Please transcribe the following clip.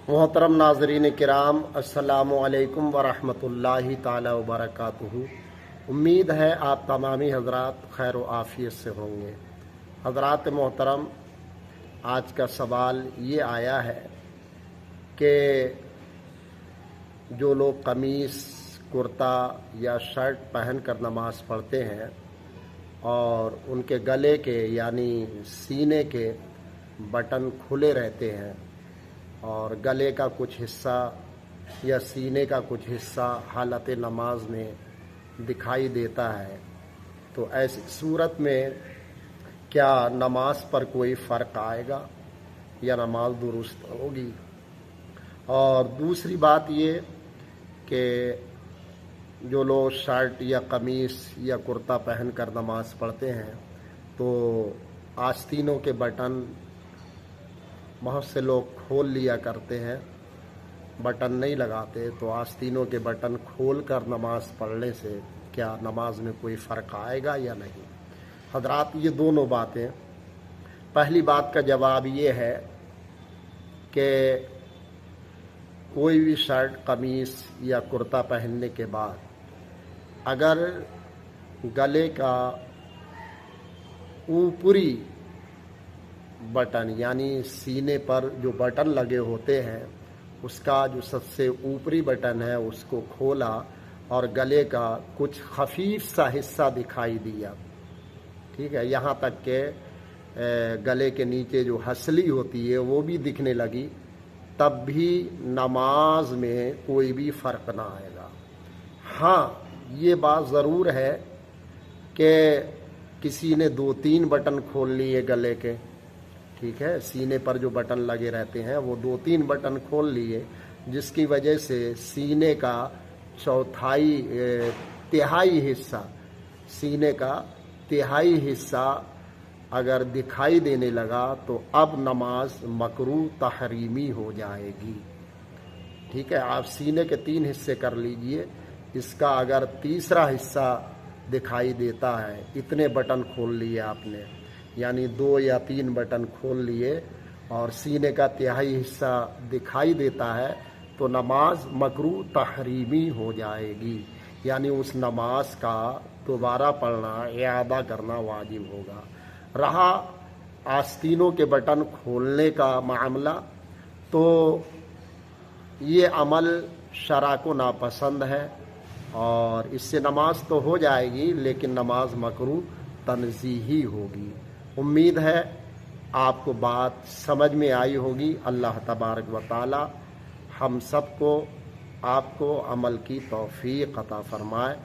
मोहतरम नाज़रीन किराम, अस्सलामु अलैकुम वरहमतुल्लाहि ताला वबरकातुहू। उम्मीद है आप तमामी हज़रात खैर व आफ़ियत से होंगे। हज़रात मोहतरम, आज का सवाल ये आया है कि जो लोग कमीज़, कुर्ता या शर्ट पहन कर नमाज़ पढ़ते हैं और उनके गले के यानी सीने के बटन खुले रहते हैं और गले का कुछ हिस्सा या सीने का कुछ हिस्सा हालत नमाज में दिखाई देता है, तो ऐसी सूरत में क्या नमाज पर कोई फ़र्क आएगा या नमाज दुरुस्त होगी? और दूसरी बात ये कि जो लोग शर्ट या कमीज़ या कुर्ता पहन कर नमाज पढ़ते हैं तो आस्तीनों के बटन बहुत से लोग खोल लिया करते हैं, बटन नहीं लगाते। तो आस्तीनों के बटन खोल कर नमाज पढ़ने से क्या नमाज में कोई फ़र्क आएगा या नहीं? हज़रात, ये दोनों बातें, पहली बात का जवाब ये है कि कोई भी शर्ट, कमीज़ या कुर्ता पहनने के बाद अगर गले का ऊपरी बटन यानी सीने पर जो बटन लगे होते हैं उसका जो सबसे ऊपरी बटन है उसको खोला और गले का कुछ खफीफ सा हिस्सा दिखाई दिया, ठीक है, यहाँ तक कि गले के नीचे जो हसली होती है वो भी दिखने लगी, तब भी नमाज में कोई भी फ़र्क ना आएगा। हाँ, ये बात ज़रूर है कि किसी ने 2-3 बटन खोल लिए गले के, ठीक है, सीने पर जो बटन लगे रहते हैं वो 2-3 बटन खोल लिए, जिसकी वजह से सीने का तिहाई हिस्सा, सीने का तिहाई हिस्सा अगर दिखाई देने लगा तो अब नमाज मकरूह तहरीमी हो जाएगी। ठीक है, आप सीने के 3 हिस्से कर लीजिए, इसका अगर तीसरा हिस्सा दिखाई देता है, इतने बटन खोल लिए आपने, यानी 2 या 3 बटन खोल लिए और सीने का तिहाई हिस्सा दिखाई देता है, तो नमाज मकरूह तहरीमी हो जाएगी, यानी उस नमाज का दोबारा पढ़ना, इआदा करना वाजिब होगा। रहा आस्तीनों के बटन खोलने का मामला, तो ये अमल शरा को नापसंद है और इससे नमाज तो हो जाएगी लेकिन नमाज मकरूह तनज़ीही होगी। उम्मीद है आपको बात समझ में आई होगी। अल्लाह तबारक व तआला हम सबको, आपको अमल की तौफीक अता फरमाए।